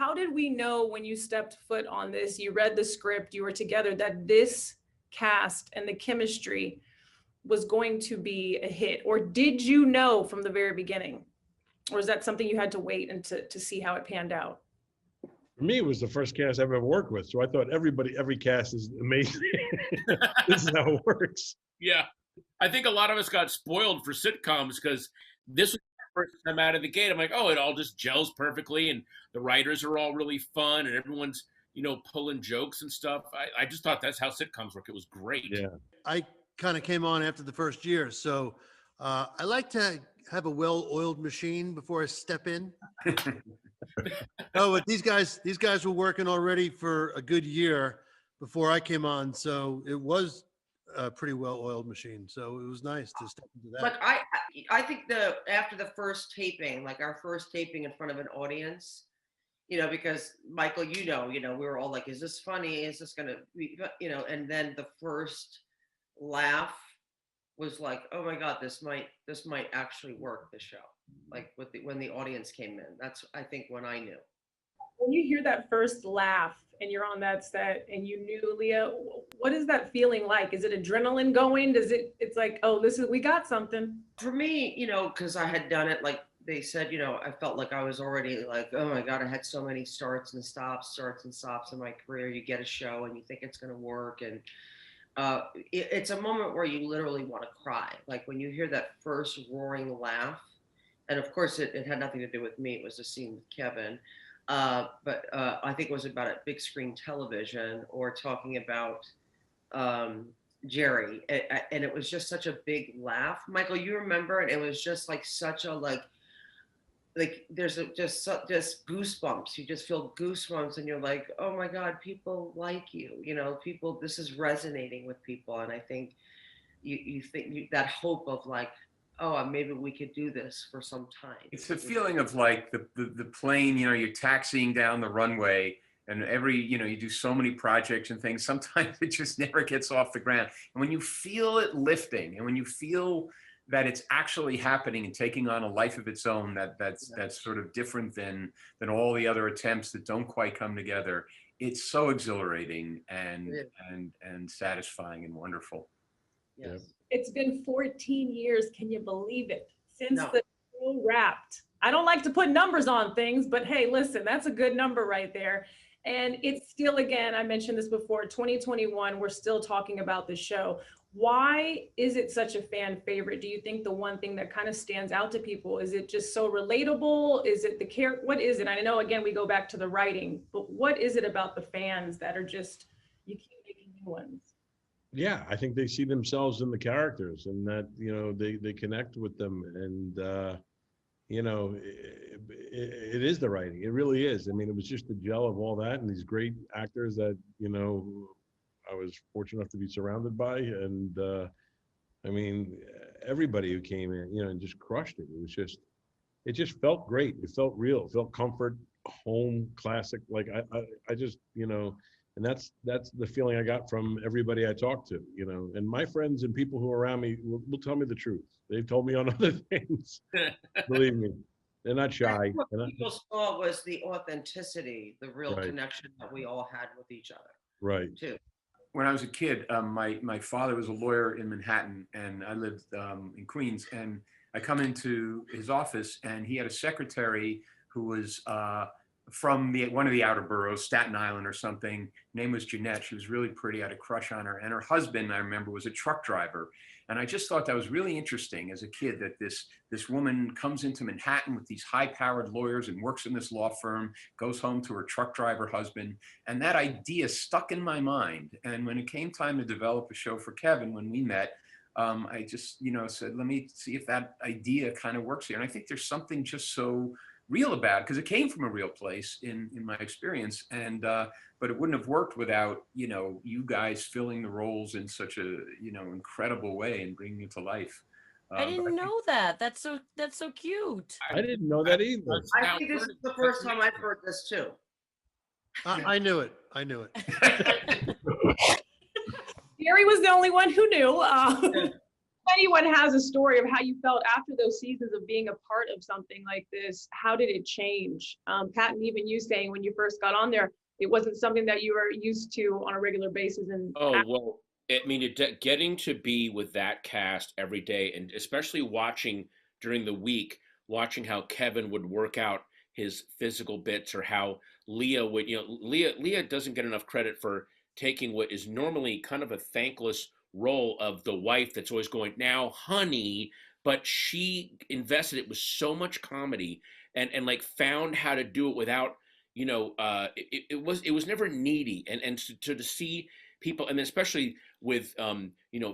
how did we know when you stepped foot on this, you read the script, you were together, that this cast and the chemistry was going to be a hit? Or did you know from the very beginning? Or is that something you had to wait and to see how it panned out? For me, it was the first cast I've ever worked with. So I thought every cast is amazing. This is how it works. Yeah. I think a lot of us got spoiled for sitcoms because this was the first time out of the gate. I'm like, oh, it all just gels perfectly. And the writers are all really fun and everyone's, pulling jokes and stuff. I just thought that's how sitcoms work. It was great. Yeah. I kind of came on after the first year. So I like to have a well-oiled machine before I step in. No, but these guys were working already for a good year before I came on. So it was a pretty well-oiled machine. So it was nice to step into that. Like I think after the first taping, like our first taping in front of an audience, because Michael, we were all like, is this funny? Is this gonna be, and then the first laugh was like, oh my God, this might actually work, the show. Like when the audience came in, that's, I think, when I knew. When you hear that first laugh and you're on that set and you knew, Leah, what is that feeling like? Is it adrenaline going? It's like, oh, we got something. For me, because I had done it, like they said, I felt like I was already like, oh my God, I had so many starts and stops in my career. You get a show and you think it's going to work. And it's a moment where you literally want to cry. Like when you hear that first roaring laugh, and of course it had nothing to do with me. It was a scene with Kevin. But I think it was about a big screen television or talking about Jerry. And it was just such a big laugh. Michael, you remember it? It was just like such a, like there's just goosebumps. You just feel goosebumps and you're like, oh my God, people like you, people, this is resonating with people. And I think you think that hope of like, oh, maybe we could do this for some time. It's a feeling of like the plane, you're taxiing down the runway and you do so many projects and things. Sometimes it just never gets off the ground. And when you feel it lifting and when you feel that it's actually happening and taking on a life of its own, that's sort of different than all the other attempts that don't quite come together. It's so exhilarating and satisfying and wonderful. Yes. It's been 14 years. Can you believe it? Since the show wrapped. I don't like to put numbers on things, but hey, listen, that's a good number right there. And it's still, again, I mentioned this before, 2021, we're still talking about the show. Why is it such a fan favorite? Do you think the one thing that kind of stands out to people, is it just so relatable? Is it the character? What is it? I know, again, we go back to the writing, but what is it about the fans that are just, you keep making new ones? Yeah, I think they see themselves in the characters and that, they connect with them. And, it is the writing. It really is. I mean, it was just the gel of all that and these great actors that, I was fortunate enough to be surrounded by. And, everybody who came in, and just crushed it. It just felt great. It felt real. It felt comfort, home, classic. Like I just, and that's the feeling I got from everybody I talked to, and my friends and people who are around me will tell me the truth. They've told me on other things. Believe me, they're not shy. What people saw was the authenticity, the real connection that we all had with each other. Right. Too. When I was a kid, my father was a lawyer in Manhattan and I lived in Queens, and I come into his office and he had a secretary who was from one of the outer boroughs, Staten Island or something. Her name was Jeanette. She was really pretty. I had a crush on her. And her husband, I remember, was a truck driver. And I just thought that was really interesting as a kid, that this woman comes into Manhattan with these high-powered lawyers and works in this law firm, goes home to her truck driver husband. And that idea stuck in my mind. And when it came time to develop a show for Kevin, when we met, I just, said, let me see if that idea kind of works here. And I think there's something just so real about it, because it came from a real place in my experience, and but it wouldn't have worked without you guys filling the roles in such a incredible way and bringing it to life. I didn't know that. That's so cute. I didn't know that either. I think this is the first time I've heard this too. I knew it. Gary was the only one who knew. anyone has a story of how you felt after those seasons of being a part of something like this, how did it change? Patton, even you saying when you first got on there, it wasn't something that you were used to on a regular basis. And Oh, well, I mean, getting to be with that cast every day, and especially watching during the week, watching how Kevin would work out his physical bits, or how Leah would, Leah doesn't get enough credit for taking what is normally kind of a thankless role of the wife that's always going, now, honey, but she invested it with so much comedy, and like found how to do it without, it was never needy, and to see people, and especially with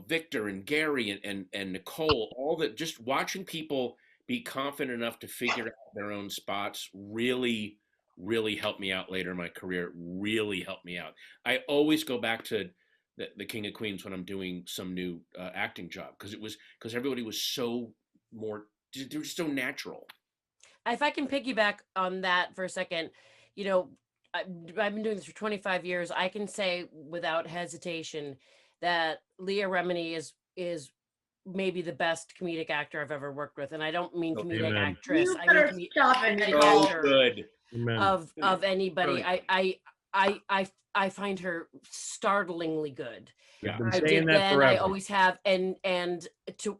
Victor and Gary and Nicole, all that, just watching people be confident enough to figure out their own spots really helped me out later in my career. Really helped me out. I always go back to the King of Queens when I'm doing some new acting job, because everybody was so more, they were just so natural. If I can piggyback on that for a second, you know, I've been doing this for 25 years. I can say without hesitation that Leah Remini is maybe the best comedic actor I've ever worked with, and I don't mean comedic Amen. actress. You I better mean stop it, comedic Nicole. Oh, actor good. Amen. of anybody. Really? I find her startlingly good. I've Yeah. been I saying did that then. forever. I always have, and to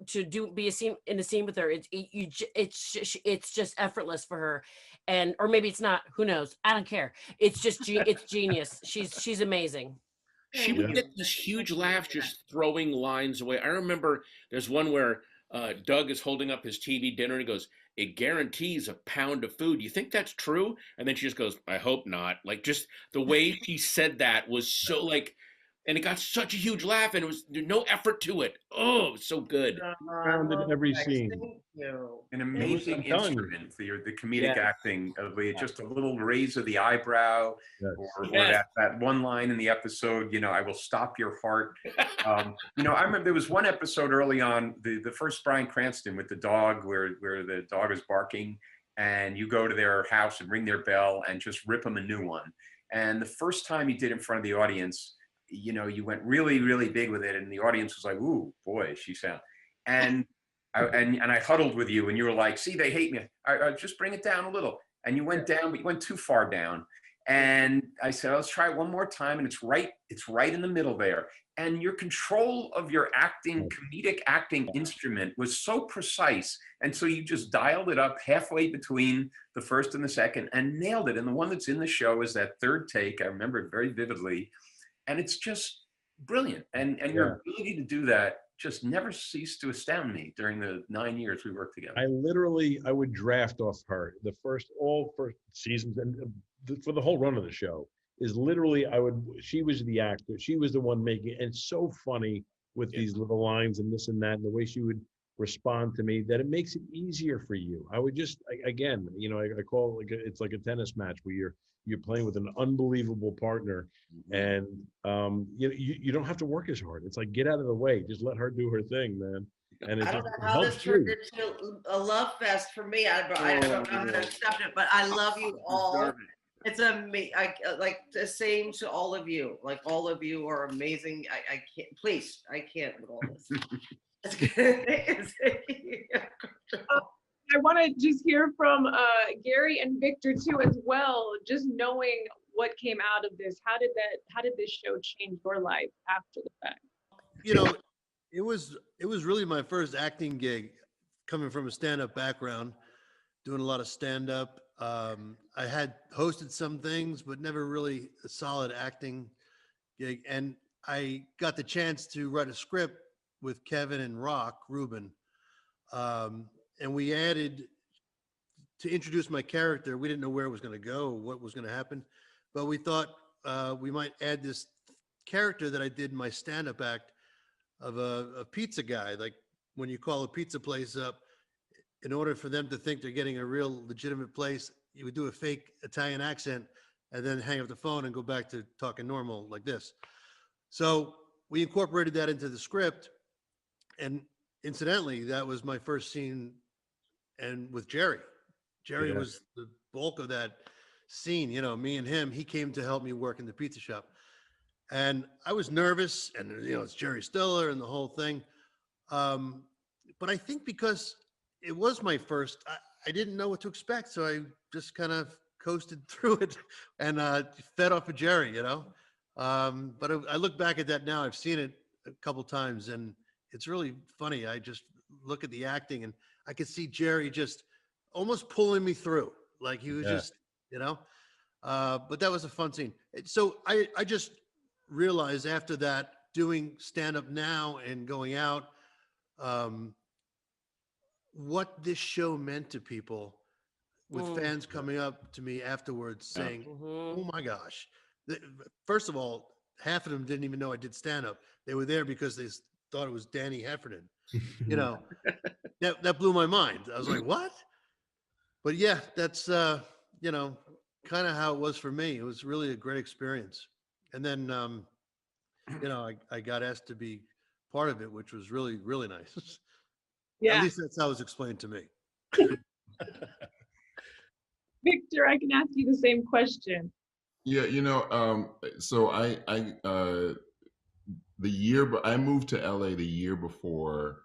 be in a scene with her, it's just effortless for her, and or maybe it's not. Who knows? I don't care. It's just it's genius. She's amazing. She would get this huge laugh just throwing lines away. I remember there's one where Doug is holding up his TV dinner and he goes, "It guarantees a pound of food. You think that's true?" And then she just goes, "I hope not." Like, just the way she said that was so like, and it got such a huge laugh, and it was no effort to it. Oh, it was so good. Found in every Thanks. scene. Thank you. An I'm amazing telling you. instrument for the comedic Yes. acting of just a little raise of the eyebrow, Yes. or Yes. that one line in the episode, I will stop your heart. I remember there was one episode early on, the first Bryan Cranston with the dog, where the dog is barking, and you go to their house and ring their bell and just rip them a new one. And the first time you did in front of the audience, you went really, really big with it, and the audience was like, "Ooh, boy, she sound." And I huddled with you, and you were like, "See, they hate me. I just bring it down a little." And you went down, but you went too far down. And I said, "Let's try it one more time." And it's right in the middle there. And your control of your comedic acting instrument was so precise. And so you just dialed it up halfway between the first and the second and nailed it. And the one that's in the show is that third take. I remember it very vividly. And it's just brilliant. And your ability to do that just never ceased to astound me during the 9 years we worked together. I would draft off her all first seasons, and for the whole run of the show is literally, she was the actor. She was the one making it. And it's so funny with these little lines and this and that, and the way she would respond to me, that it makes it easier for you. I would just, again, I call it it's like a tennis match where you're playing with an unbelievable partner, and you don't have to work as hard. It's like, get out of the way, just let her do her thing, man. And I don't know how this turned into a love fest for me. I don't know how to accept it, but I love you all. It's amazing. I like the same to all of you. Like, all of you are amazing. I can't. Please, I can't with all this. I want to just hear from Gary and Victor too, as well. Just knowing what came out of this, how did this show change your life after the fact? It was really my first acting gig, coming from a stand-up background, doing a lot of stand-up. I had hosted some things, but never really a solid acting gig. And I got the chance to write a script with Kevin and Rock Rubin. And we added, to introduce my character, we didn't know where it was going to go, what was going to happen, but we thought we might add this character that I did in my stand-up act of a pizza guy. Like, when you call a pizza place up, in order for them to think they're getting a real legitimate place, you would do a fake Italian accent and then hang up the phone and go back to talking normal like this. So we incorporated that into the script. And incidentally, that was my first scene, and with Jerry. Jerry was the bulk of that scene, me and him. He came to help me work in the pizza shop. And I was nervous, and it's Jerry Stiller and the whole thing. But I think because it was my first, I didn't know what to expect. So I just kind of coasted through it and fed off of Jerry, you know. But I look back at that now, I've seen it a couple times and it's really funny. I just look at the acting and I could see Jerry just almost pulling me through. Like he was just, you know, but that was a fun scene. So I just realized after that, doing stand up now and going out, what this show meant to people with fans coming up to me afterwards saying, oh my gosh. First of all, half of them didn't even know I did stand up. They were there because they thought it was Danny Heffernan. You know, that blew my mind. I was like, what? But yeah, that's, you know, kind of how it was for me. It was really a great experience. And then, you know, I got asked to be part of it, which was really, really nice. Yeah. At least that's how it was explained to me. Victor, I can ask you the same question. Yeah, you know, so I moved to LA the year before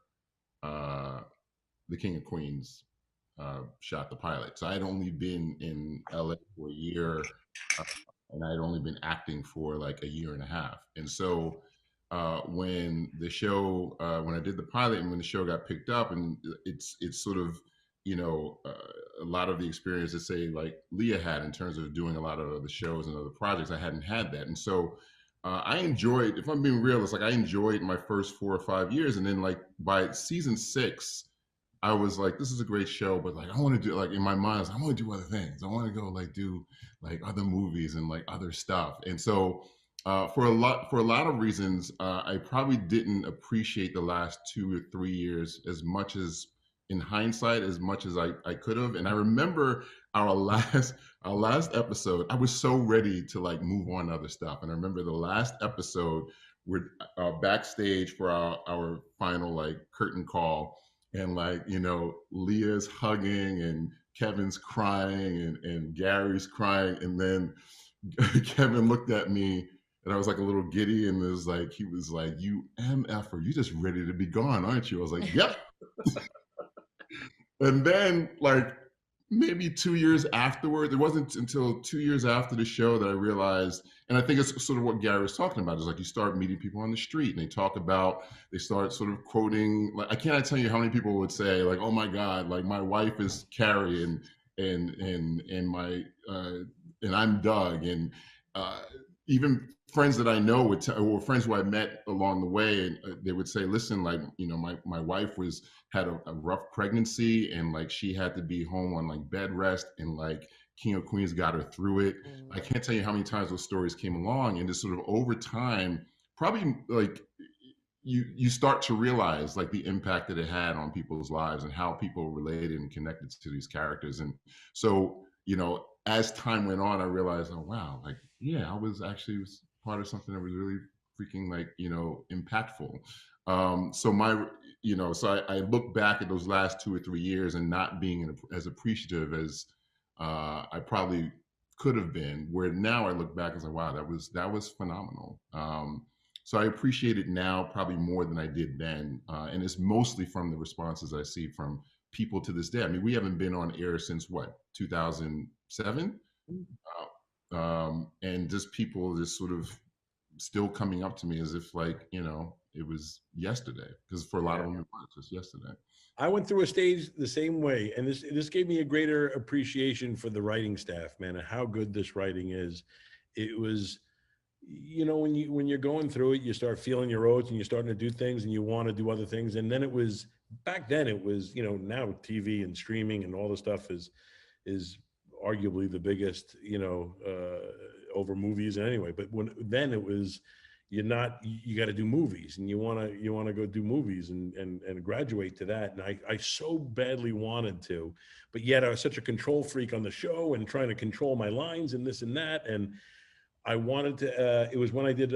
the King of Queens shot the pilot. So I had only been in LA for a year, and I had only been acting for like a year and a half. And so when the show, when I did the pilot and when the show got picked up, and it's sort of, you know, a lot of the experience that say like Leah had in terms of doing a lot of other shows and other projects, I hadn't had that. And so I enjoyed, if I'm being real, it's like I enjoyed my first 4 or 5 years. And then like by season 6, I was like, this is a great show, but like, I want to do, like in my mind, I was like, I want to do other things. I want to go like do like other movies and like other stuff. And so for a lot of reasons, I probably didn't appreciate the last 2 or 3 years as much as, in hindsight, as much as I could have. And I remember our last episode, I was so ready to like move on to other stuff. And I remember the last episode, we're backstage for our final like curtain call. And like, you know, Leah's hugging and Kevin's crying and Gary's crying. And then Kevin looked at me and I was like a little giddy and he was like, you MFer, you just ready to be gone, aren't you? I was like, yep. And then like maybe 2 years afterward, it wasn't until 2 years after the show that I realized, and I think it's sort of what Gary was talking about, is like you start meeting people on the street and they start sort of quoting, like I cannot tell you how many people would say like, oh my God, like my wife is Carrie and my and I'm Doug, and even friends that I know or friends who I met along the way, and they would say, listen, like, you know, my wife had a rough pregnancy and like she had to be home on like bed rest, and like King of Queens got her through it. I can't tell you how many times those stories came along, and just sort of over time, probably like you start to realize like the impact that it had on people's lives and how people related and connected to these characters. And so, you know, as time went on, I realized, oh wow, like yeah, I was actually part of something that was really freaking like, you know, impactful. So I look back at those last 2 or 3 years and not being as appreciative as I probably could have been, where now I look back and say, wow, that was phenomenal. So I appreciate it now probably more than I did then. And it's mostly from the responses I see from people to this day. I mean, we haven't been on air since what, 2007? And just people just sort of still coming up to me as if like, you know, it was yesterday, because for a lot of them, it was just yesterday. I went through a stage the same way, and this gave me a greater appreciation for the writing staff, man, and how good this writing is. It was, you know, when you're going through it, you start feeling your oats and you're starting to do things and you want to do other things. And then back then it was, you know, now TV and streaming and all the stuff is arguably the biggest, you know, over movies anyway. But then it was, you got to do movies, and you want to go do movies and graduate to that. And I so badly wanted to, but yet I was such a control freak on the show and trying to control my lines and this and that. And I wanted to, it was when I did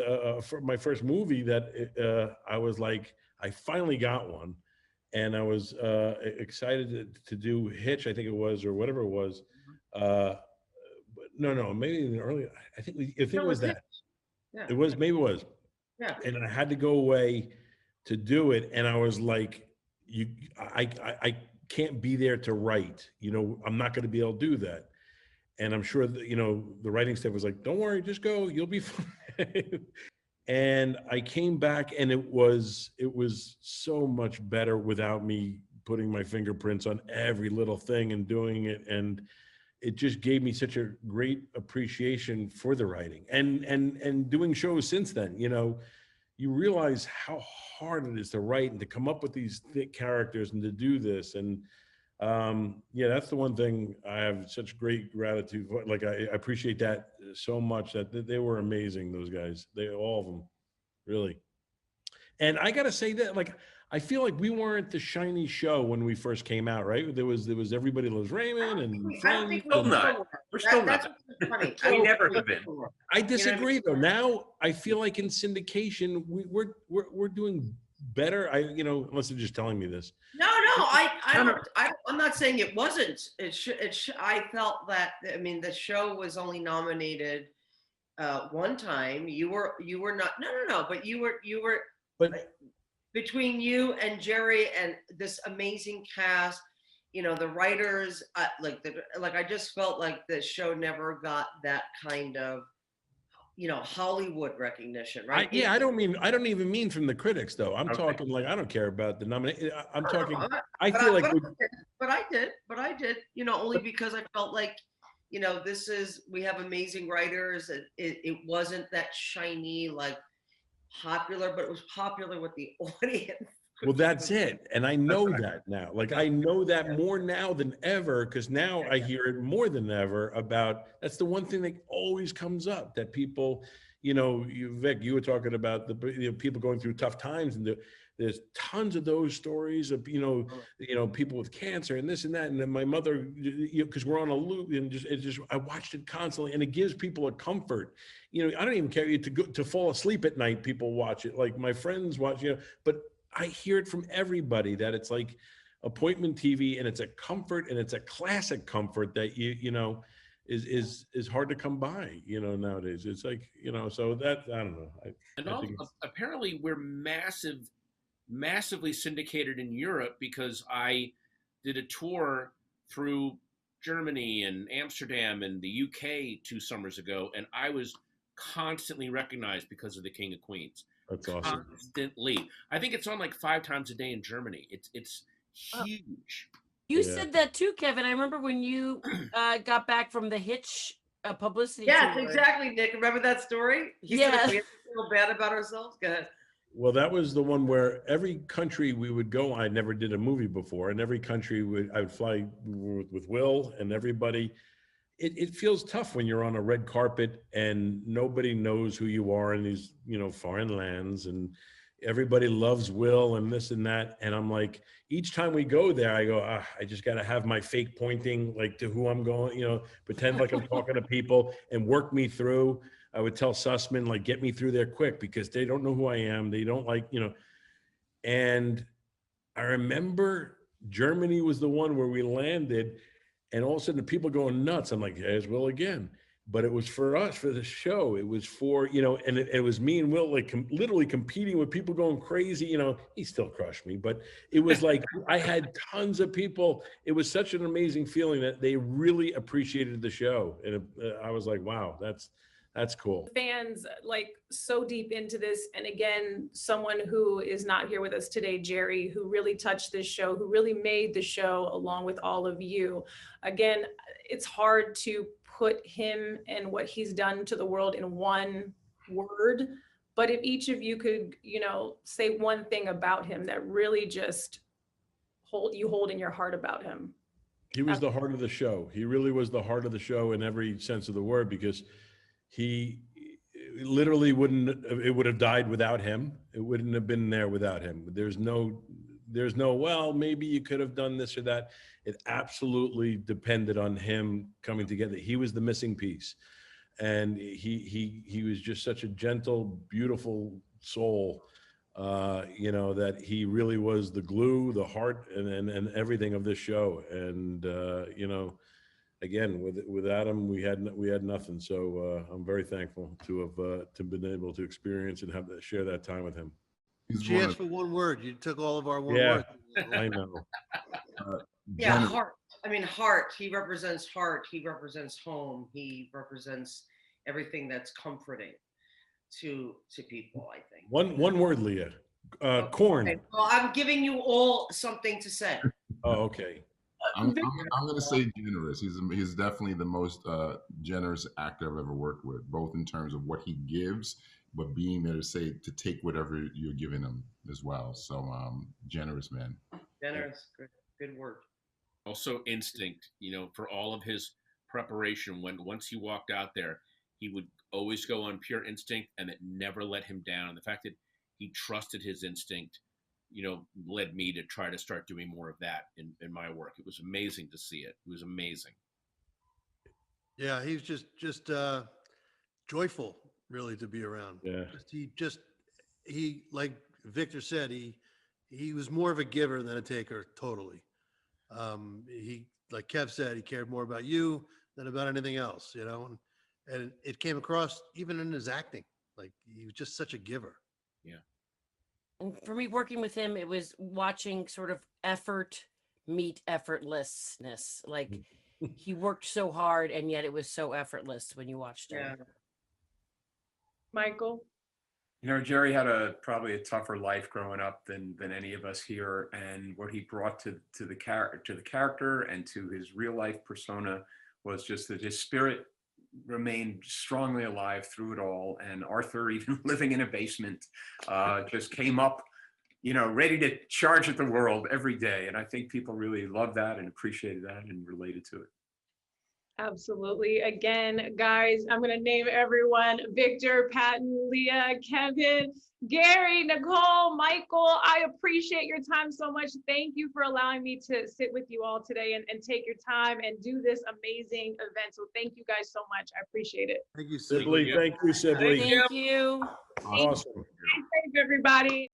my first movie that I was like, I finally got one. And I was excited to do Hitch, I think it was, or whatever it was. But no, maybe even earlier. I think it was that. Yeah. Maybe it was. Yeah. And I had to go away to do it. And I was like, I can't be there to write, I'm not going to be able to do that. And I'm sure that, the writing staff was like, don't worry, just go, you'll be fine. And I came back and it was so much better without me putting my fingerprints on every little thing and doing it. And it just gave me such a great appreciation for the writing and doing shows since then. You realize how hard it is to write and to come up with these thick characters and to do this. And yeah, that's the one thing I have such great gratitude for. Like, I appreciate that so much, that they were amazing, those guys. All of them, really. And I got to say that, like, I feel like we weren't the shiny show when we first came out, right? There was Everybody Loves Raymond and Friends. Still not. We're still That's not. what's funny. We never have been. I disagree, though. Now I feel like in syndication we're doing better. Unless they're just telling me this. No, I'm not saying it wasn't. I felt that, the show was only nominated one time. You were not. No. But you were. But between you and Jerry and this amazing cast, the writers, I just felt like the show never got that kind of, Hollywood recognition, right? I don't even mean from the critics, though. I'm talking, like, I don't care about the nomination. I'm talking. I feel like. But I did. Only because I felt like, we have amazing writers. It wasn't that shiny, like, popular, but it was popular with the audience. Well, that's it. And I know that now. Like, I know that more now than ever, because now I hear it more than ever about, that's the one thing that always comes up, that people, Vic, you were talking about the people going through tough times, and there's tons of those stories of, people with cancer and this and that. And then my mother, because we're on a loop, and I watched it constantly, and it gives people a comfort. I don't even care to fall asleep at night. People watch it, like my friends watch, but I hear it from everybody that it's like appointment TV, and it's a comfort, and it's a classic comfort that is hard to come by, nowadays. It's like, so that, I don't know. Apparently we're massively syndicated in Europe, because I did a tour through Germany and Amsterdam and the UK 2 summers ago, and I was constantly recognized because of the King of Queens. That's awesome. Constantly. I think it's on like 5 times a day in Germany. It's huge. You said that too, Kevin. I remember when you got back from the Hitch publicity Yes, tour. exactly, Nick. Remember that story? He said if we have to feel bad about ourselves. Go ahead. Well, that was the one where every country we would go, I never did a movie before, and every country I would fly with Will and everybody. It feels tough when you're on a red carpet and nobody knows who you are in these, foreign lands, and everybody loves Will and this and that. And I'm like, each time we go there, I go, I just got to have my fake pointing, like, to who I'm going, pretend like I'm talking to people and work me through. I would tell Sussman, like, get me through there quick, because they don't know who I am. They don't like, and I remember Germany was the one where we landed, and all of a sudden the people going nuts. I'm like, there's Will again. But it was for us, for the show. It was for, and it was me and Will, like, literally competing with people going crazy. He still crushed me, but it was like, I had tons of people. It was such an amazing feeling that they really appreciated the show. And I was like, wow, that's cool. Fans, like, so deep into this. And again, someone who is not here with us today, Jerry, who really touched this show, who really made the show along with all of you. Again, it's hard to put him and what he's done to the world in one word. But if each of you could, say one thing about him that really just hold in your heart about him. He was the heart of the show. He really was the heart of the show in every sense of the word, because he literally it would have died without him. It wouldn't have been there without him. There's no, well, maybe you could have done this or that. It absolutely depended on him coming together. He was the missing piece. And he was just such a gentle, beautiful soul, that he really was the glue, the heart, and everything of this show. And, again, without him, we had nothing. So I'm very thankful to have been able to experience and share that time with him. He's She one asked for one word. You took all of our one Yeah. words. I know. Yeah, generous. heart. I mean, heart. He represents heart. He represents home. He represents everything that's comforting to people, I think. One word, Leah. Corn. Okay, well, I'm giving you all something to say. Oh, okay. I'm going to say generous. He's definitely the most generous actor I've ever worked with, both in terms of what he gives, but being there to take whatever you're giving him as well. So generous man. Generous. Good word. Also instinct, for all of his preparation. Once he walked out there, he would always go on pure instinct, and it never let him down. And the fact that he trusted his instinct, led me to try to start doing more of that in my work. It was amazing to see it. It was amazing. Yeah, he was just joyful, really, to be around. Yeah. He like Victor said, he was more of a giver than a taker, totally. He, like Kev said, he cared more about you than about anything else, and it came across even in his acting. Like he was just such a giver. Yeah. And for me, working with him, it was watching sort of effort meet effortlessness. Like he worked so hard, and yet it was so effortless when you watched him. Yeah. Michael? Jerry had probably a tougher life growing up than any of us here, and what he brought to the character and to his real life persona was just that his spirit remained strongly alive through it all. And Arthur, even living in a basement, just came up, ready to charge at the world every day. And I think people really loved that and appreciated that and related to it. Absolutely. Again, guys, I'm going to name everyone: Victor, Patton, Leah, Kevin, Gary, Nicole, Michael. I appreciate your time so much. Thank you for allowing me to sit with you all today and take your time and do this amazing event. So thank you guys so much. I appreciate it. Thank you, Sibley. Thank you, Sibley. Thank you. Awesome. Stay safe, everybody.